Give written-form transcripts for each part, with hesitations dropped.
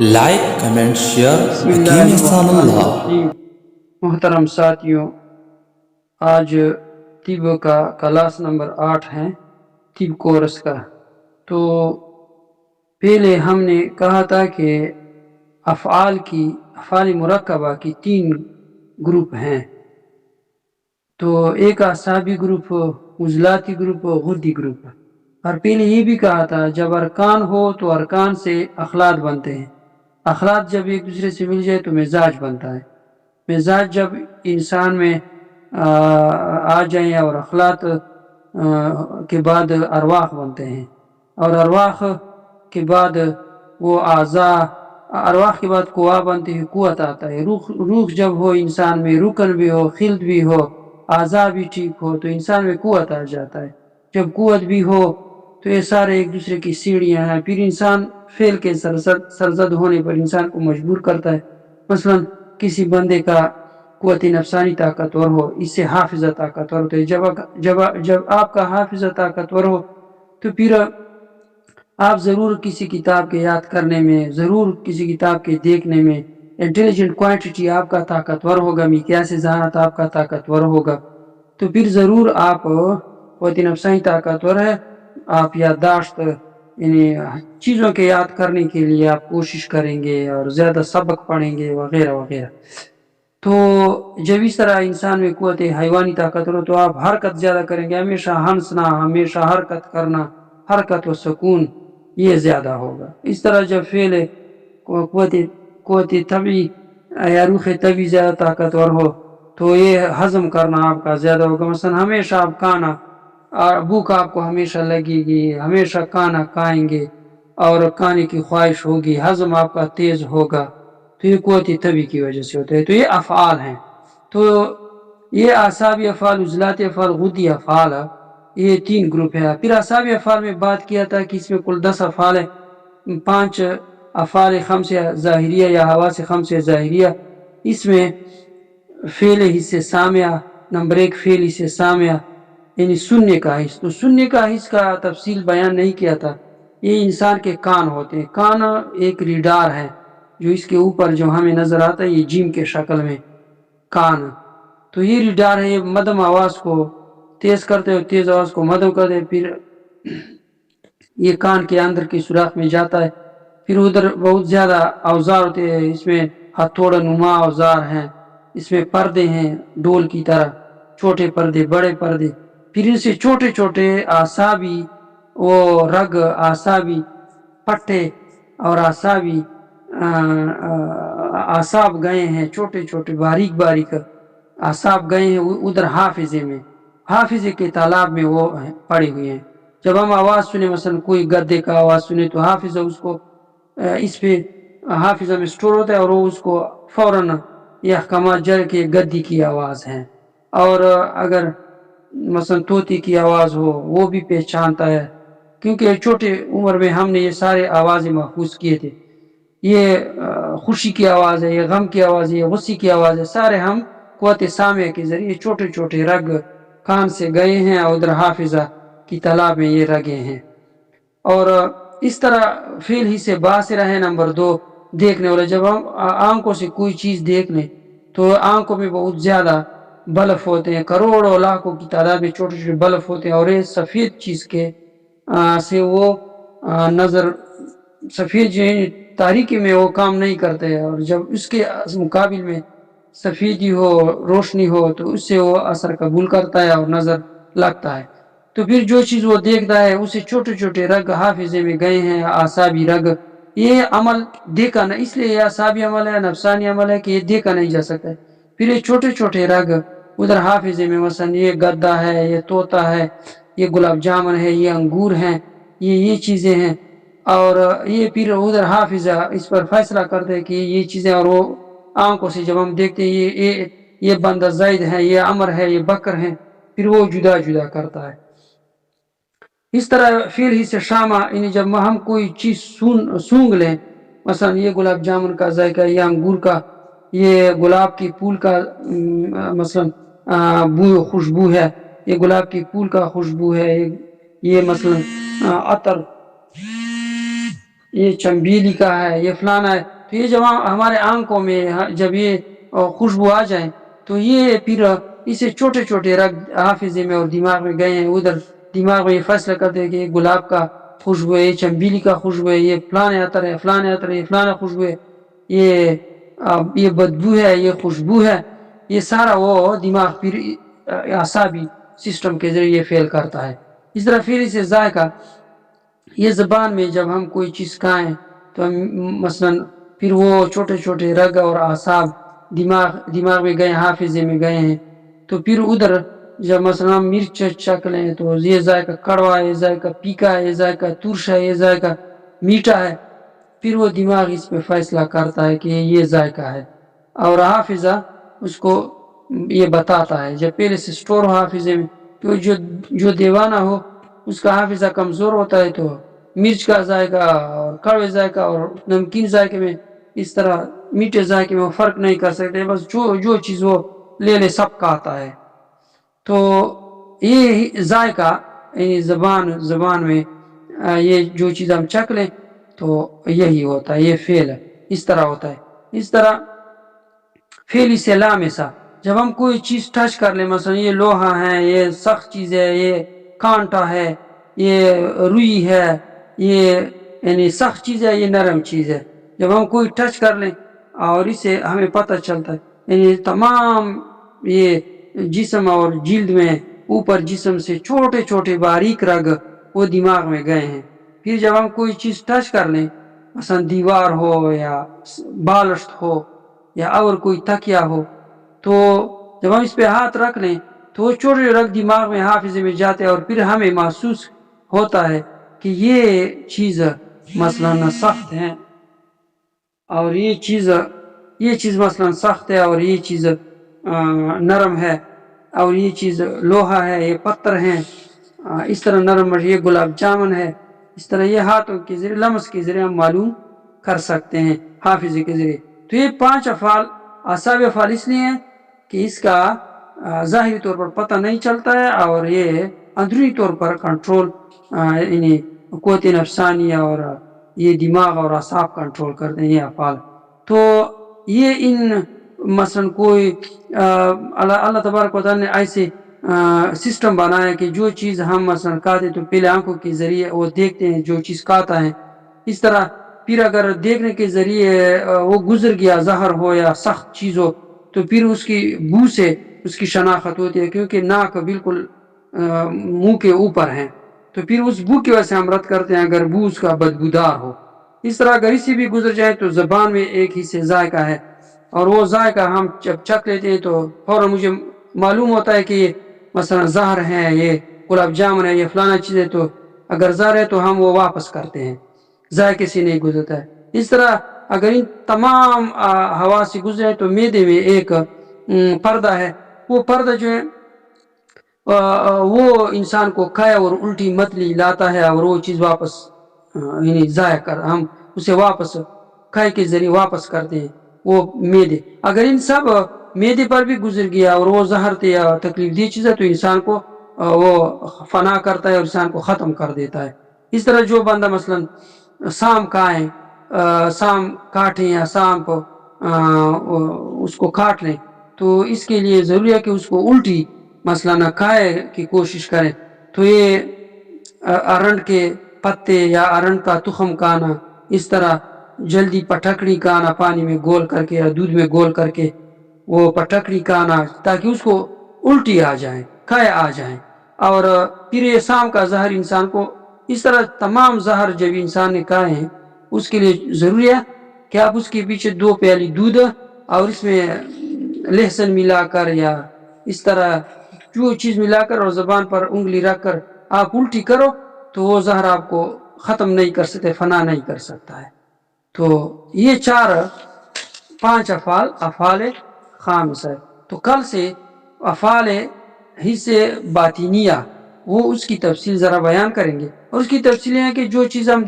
Like comment share بسم اللہ حکیم احسان الرحمن اللہ۔ الرحیم۔ محترم ساتھیوں، آج طب کا کلاس نمبر 8 ہے، طب کورس کا۔ تو پہلے ہم نے کہا تھا کہ افعال مرکبہ کی 3 گروپ ہیں۔ تو ایک اعصابی گروپ، عضلاتی گروپ، غدی گروپ۔ اور پہلے یہ بھی کہا تھا جب ارکان ہو تو ارکان سے اخلاط بنتے ہیں، اخلاط جب ایک دوسرے سے مل جائے تو مزاج بنتا ہے، مزاج جب انسان میں آ جائیں اور اخلاط کے بعد ارواح بنتے ہیں، اور ارواح کے بعد وہ اعضاء، ارواح کے بعد قوا بنتی ہے، قوت آتا ہے۔ روح جب ہو انسان میں، رکن بھی ہو، خلد بھی ہو، اعضاء بھی ٹھیک ہو تو انسان میں قوت آ جاتا ہے۔ جب قوت بھی ہو تو یہ سارے ایک دوسرے کی سیڑھیاں ہیں، پھر انسان فعل کے سرزد ہونے پر انسان کو مجبور کرتا ہے۔ مثلا کسی بندے کا قوت نفسانی طاقتور ہو، اس سے حافظہ طاقتور ہوتا ہے۔ جب آپ کا حافظہ طاقتور ہو تو پھر آپ ضرور کسی کتاب کے یاد کرنے میں، ضرور کسی کتاب کے دیکھنے میں، انٹیلیجنٹ کوانٹٹی آپ کا طاقتور ہوگا، مقیاس ذہانت آپ کا طاقتور ہوگا، تو پھر ضرور آپ قوت نفسانی طاقتور ہے، آپ یادداشت یعنی چیزوں کے یاد کرنے کے لیے آپ کوشش کریں گے اور زیادہ سبق پڑھیں گے وغیرہ وغیرہ۔ تو جب اس طرح انسان میں قوت حیوانی طاقتور ہو تو آپ حرکت زیادہ کریں گے، ہمیشہ ہنسنا، ہمیشہ حرکت کرنا، حرکت و سکون یہ زیادہ ہوگا۔ اس طرح جب فعل قوت طبعی یا روح طبعی زیادہ طاقتور ہو تو یہ ہضم کرنا آپ کا زیادہ ہوگا۔ مثلا ہمیشہ آپ کھانا، بھوک آپ کو ہمیشہ لگے گی، ہمیشہ کھانا کھائیں گے اور کھانے کی خواہش ہوگی، ہضم آپ کا تیز ہوگا، تو یہ قوت طبعی کی وجہ سے ہوتا ہے۔ تو یہ افعال ہیں۔ تو یہ اعصابی افعال، عضلاتی افعال، غدی افعال، یہ 3 گروپ ہے۔ پھر اعصابی افعال میں بات کیا تھا کہ اس میں کل 10 افعال ہے، 5 افعال خمسہ ظاہریہ یا حواس خمسہ ظاہریہ۔ اس میں فعل حصہ سامعہ، نمبر 1 فعل حصہ سامعہ یعنی سننے کا حص۔ تو سننے کا حص کا تفصیل بیان نہیں کیا تھا۔ یہ انسان کے کان ہوتے ہیں، کان ایک ریڈار ہے جو اس کے اوپر جو ہمیں نظر آتا ہے، یہ جیم کے شکل میں کان، تو یہ ریڈار ہے، یہ مدھم آواز کو تیز کرتے اور تیز آواز کو مدھم کرتے، پھر یہ کان کے اندر کی سوراخ میں جاتا ہے۔ پھر ادھر بہت زیادہ اوزار ہوتے ہیں، اس میں ہتھوڑا نما اوزار ہیں، اس میں پردے ہیں ڈول کی طرح، چھوٹے پردے، بڑے پردے، پھر ان سے چھوٹے چھوٹے اعصابی وہ رگ، اعصابی پٹھے اور اعصابی اعصاب گئے ہیں، چھوٹے چھوٹے باریک باریک اعصاب گئے ہیں ادھر حافظے میں، حافظے کے تالاب میں وہ پڑے ہوئے ہیں۔ جب ہم آواز سنیں، مثلا کوئی گدے کا آواز سنیں تو حافظہ اس کو اس پہ حافظہ میں سٹور ہوتا ہے اور وہ اس کو فوراً یہ احکامات جل کے گدی کی آواز ہے، اور اگر مثلا طوطی کی آواز ہو وہ بھی پہچانتا ہے، کیونکہ چھوٹے عمر میں ہم نے یہ سارے آوازیں محفوظ کیے تھے۔ یہ خوشی کی آواز ہے، یہ غم کی آواز ہے، یہ غصے کی آواز ہے، سارے ہم قوت سامعہ کے ذریعے چھوٹے چھوٹے رگ کان سے گئے ہیں اور ادھر حافظہ کی تالاب میں یہ رگے ہیں۔ اور اس طرح فعل ہی سے باصرہ ہے نمبر 2 دیکھنے والے۔ جب ہم آنکھوں سے کوئی چیز دیکھ لیں تو آنکھوں میں بہت زیادہ بلف ہوتے ہیں، کروڑوں لاکھوں کی تعداد میں چھوٹے چھوٹے بلف ہوتے ہیں، اور یہ سفید چیز کے سے وہ نظر، سفید جو تاریکی میں وہ کام نہیں کرتے، اور جب اس کے مقابل میں سفیدی ہو، روشنی ہو تو اس سے وہ اثر قبول کرتا ہے اور نظر لگتا ہے۔ تو پھر جو چیز وہ دیکھتا ہے اسے چھوٹے چھوٹے رگ حافظے میں گئے ہیں، اعصابی رگ، یہ عمل دیکھا نہ، اس لیے یہ اعصابی عمل ہے، نفسانی عمل ہے کہ یہ دیکھا نہیں جا سکتا ہے۔ پھر یہ چھوٹے چھوٹے رگ ادھر حافظے میں، مثلا یہ گدا ہے، یہ طوطا ہے، یہ گلاب جامن ہے، یہ انگور ہیں، یہ چیزیں ہیں، اور یہ پھر ادھر حافظہ اس پر فیصلہ کرتے ہیں کہ یہ چیزیں، اور وہ آنکھوں سے جب ہم دیکھتے ہیں یہ بندہ زید ہے، یہ عمر ہے، یہ بکر ہے، پھر وہ جدا جدا کرتا ہے۔ اس طرح فعل ہی سے شامہ یعنی جب ہم کوئی چیز سونگ لیں، مثلا یہ گلاب جامن کا ذائقہ، یہ انگور کا، یہ گلاب کی پھول کا مثلا خوشبو ہے، یہ گلاب کی پھول کا خوشبو ہے، یہ مثلا عطر یہ چمبیلی کا ہے، یہ فلانا ہے. تو یہ جب ہمارے آنکھوں میں جب یہ خوشبو آ جائیں تو یہ پھر اسے چھوٹے چھوٹے رگ حافظے میں اور دماغ میں گئے ہیں، ادھر دماغ میں یہ فیصلہ کرتے ہیں کہ یہ گلاب کا خوشبو ہے، یہ چمبیلی کا خوشبو ہے، یہ فلانے عطر ہے، فلانے عطر ہے، یہ فلانا خوشبو ہے، یہ بدبو ہے، یہ خوشبو ہے. یہ سارا وہ دماغ پھر اعصابی سسٹم کے ذریعے فیل کرتا ہے. اس طرح پھر اسے ذائقہ، یہ زبان میں جب ہم کوئی چیز کھائیں تو مثلا پھر وہ چھوٹے چھوٹے رگ اور اعصاب دماغ میں گئے، حافظے میں گئے ہیں، تو پھر ادھر جب مثلا ہم مرچ چکھ لیں تو یہ ذائقہ کڑوا ہے، یہ ذائقہ پھیکا ہے، یہ ذائقہ ترش ہے، یہ ذائقہ میٹھا ہے. پھر وہ دماغ اس پہ فیصلہ کرتا ہے کہ یہ ذائقہ ہے، اور حافظہ اس کو یہ بتاتا ہے. جب پہلے سے سٹور ہو حافظے میں، تو جو دیوانہ ہو اس کا حافظہ کمزور ہوتا ہے تو مرچ کا ذائقہ اور کڑوے ذائقہ اور نمکین ذائقے میں، اس طرح میٹھے ذائقے میں وہ فرق نہیں کر سکتے، بس جو چیز وہ لے لے سب کا آتا ہے. تو یہ ذائقہ یعنی زبان میں یہ جو چیز ہم چکھ لیں تو یہی ہوتا ہے، یہ فعل ہے، اس طرح ہوتا ہے. اس طرح فعل سے لامسہ، جب ہم کوئی چیز ٹچ کر لیں، مثلا یہ لوہا ہے، یہ سخت چیز ہے، یہ کانٹا ہے، یہ روئی ہے، یہ یعنی سخت چیز ہے، یہ نرم چیز ہے. جب ہم کوئی ٹچ کر لیں اور اسے ہمیں پتہ چلتا ہے، یعنی تمام یہ جسم اور جلد میں اوپر جسم سے چھوٹے چھوٹے باریک رگ وہ دماغ میں گئے ہیں. پھر جب ہم کوئی چیز ٹچ کر لیں، مثلا دیوار ہو یا بالشت ہو یا اور کوئی تکیہ ہو، تو جب ہم اس پہ ہاتھ رکھ لیں تو وہ چھوٹے رگ دماغ میں حافظے میں جاتے ہیں، اور پھر ہمیں محسوس ہوتا ہے کہ یہ چیز مثلا سخت ہے، اور یہ چیز مثلا سخت ہے، اور یہ چیز نرم ہے، اور یہ چیز لوہا ہے، یہ پتھر ہے، اس طرح نرم، یہ گلاب جامن ہے. اس طرح یہ ہاتھوں کے ذریعے، لمس کے ذریعے ہم معلوم کر سکتے ہیں حافظے کے ذریعے. تو یہ 5 افعال اعصابی افعال اس لیے ہیں کہ اس کا ظاہری طور پر پتہ نہیں چلتا ہے، اور یہ اندرونی طور پر کنٹرول، یعنی قوت نفسانی اور یہ دماغ اور اعصاب کنٹرول کرتے ہیں یہ افعال. تو یہ ان مثلا کوئی اللہ تبارک و تعالیٰ نے ایسے سسٹم بنایا کہ جو چیز ہم مثلا کھاتے تو پہلے آنکھوں کے ذریعے وہ دیکھتے ہیں جو چیز کھاتا ہے. اس طرح پھر اگر دیکھنے کے ذریعے وہ گزر گیا، زہر ہو یا سخت چیز ہو، تو پھر اس کی بو سے اس کی شناخت ہوتی ہے، کیونکہ ناک بالکل منہ کے اوپر ہے، تو پھر اس بو کی وجہ سے ہم رد کرتے ہیں اگر بو اس کا بدبودار ہو. اس طرح اگر اسی بھی گزر جائے تو زبان میں ایک ہی سے ذائقہ ہے، اور وہ ذائقہ ہم جب چکھ لیتے ہیں تو فوراً مجھے معلوم ہوتا ہے کہ یہ مثلا زہر ہے، یہ گلاب جامن ہے، یہ فلانا چیز ہے، تو اگر زہر ہے تو ہم وہ واپس کرتے ہیں، ذائقے سے نہیں گزرتا ہے. اس طرح اگر ان تمام ہوا سے گزرے تو معدے میں ایک پردہ ہے، وہ پردہ جو ہے وہ انسان کو کھائے اور الٹی متلی لاتا ہے، اور وہ چیز واپس یعنی ضائع کر ہم اسے واپس کھائے کے ذریعے واپس کرتے ہیں وہ معدے. اگر ان سب معدے پر بھی گزر گیا اور وہ زہر یا تکلیف دی چیز ہے تو انسان کو وہ فنا کرتا ہے اور انسان کو ختم کر دیتا ہے. اس طرح جو بندہ مثلا سام کھائیں، سام کاٹیں یا سام کو اس کو کاٹ لیں، تو اس کے لیے ضروری ہے کہ اس کو الٹی مثلا نہ کھائے کی کوشش کریں. تو یہ ارنڈ کے پتے یا ارنڈ کا تخم کھانا، اس طرح جلدی پٹکڑی کھانا پانی میں گول کر کے یا دودھ میں گول کر کے وہ پٹکڑی کھانا تاکہ اس کو الٹی آ جائیں، کھائے آ جائیں. اور پھر یہ سام کا زہر انسان کو، اس طرح تمام زہر جب انسان نے کھائے ہیں اس کے لیے ضروری ہے کہ آپ اس کے پیچھے 2 پیالی دودھ اور اس میں لہسن ملا کر یا اس طرح جو چیز ملا کر اور زبان پر انگلی رکھ کر آپ الٹی کرو تو وہ زہر آپ کو ختم نہیں کر سکتے، فنا نہیں کر سکتا ہے. تو یہ 5 افعال خامس ہے. تو کل سے افعال حس باطنیہ وہ اس کی تفصیل ذرا بیان کریں گے، اور اس کی تفصیل ہے کہ جو چیز ہم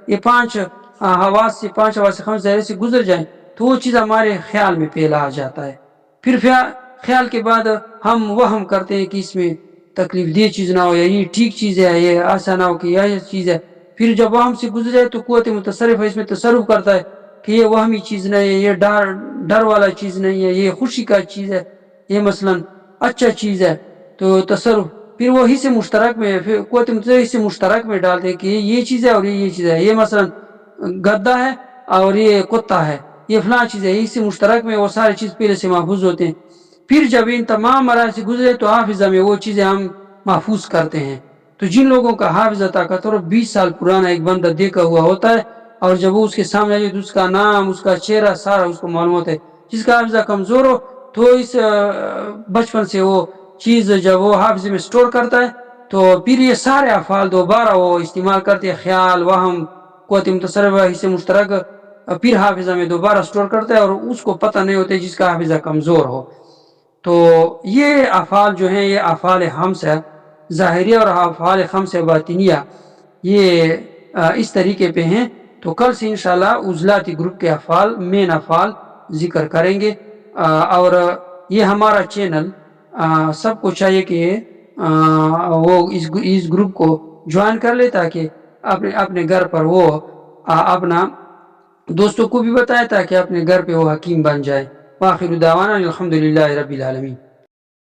یہ 5 حواس سے خمس ظاہر سے گزر جائیں تو وہ چیز ہمارے خیال میں پہلا آ جاتا ہے. پھر خیال کے بعد ہم وہم کرتے ہیں کہ اس میں تکلیف دہ چیز نہ ہو، یا یہ ٹھیک چیز ہے، یہ ایسا نہ ہو کہ یہ چیز ہے. پھر جب وہ ہم سے گزر جائے تو قوت متصرف اس میں تصرف کرتا ہے کہ یہ وہمی چیز نہیں ہے، یہ ڈر والا چیز نہیں ہے، یہ خوشی کا چیز ہے، یہ مثلا اچھا چیز ہے. تو تصرف پھر وہ حصے مشترک میں، پھر قوت متصرف حصے مشترک میں ڈالتے ہیں کہ یہ چیز ہے اور یہ چیز ہے. یہ مثلا گدا ہے اور یہ کتا ہے، یہ فلاں چیز ہے. حصے مشترک میں وہ ساری چیز پہلے سے محفوظ ہوتے ہیں. پھر جب ان تمام مراحل سے گزرے تو حافظہ میں وہ چیزیں ہم محفوظ کرتے ہیں. تو جن لوگوں کا حافظہ طاقتور 20 سال پرانا ایک بندہ دیکھا ہوا ہوتا ہے، اور جب وہ اس کے سامنے آئے تو اس کا نام، اس کا چہرہ سارا اس کو معلومات ہے. جس کا حافظہ کمزور ہو تو اس بچپن سے وہ چیز جب وہ حافظے میں سٹور کرتا ہے تو پھر یہ سارے افعال دوبارہ وہ استعمال کرتے ہیں، خیال، وہم، قوت متصرفہ، حصے مشترک، پھر حافظہ میں دوبارہ سٹور کرتا ہے، اور اس کو پتہ نہیں ہوتے جس کا حافظہ کمزور ہو. تو یہ افعال جو ہیں یہ افعال خمسہ ظاہریہ اور افعال خمسہ باطنیہ یہ اس طریقے پہ ہیں. تو کل سے انشاءاللہ عضلاتی گروپ کے افعال، مین افعال ذکر کریں گے. اور یہ ہمارا چینل سب کو چاہیے کہ وہ اس گروپ کو جوائن کر لے تاکہ اپنے گھر پر وہ اپنا دوستوں کو بھی بتائے تاکہ اپنے گھر پہ وہ حکیم بن جائے. وآخر دعوانا الحمدللہ رب العالمین.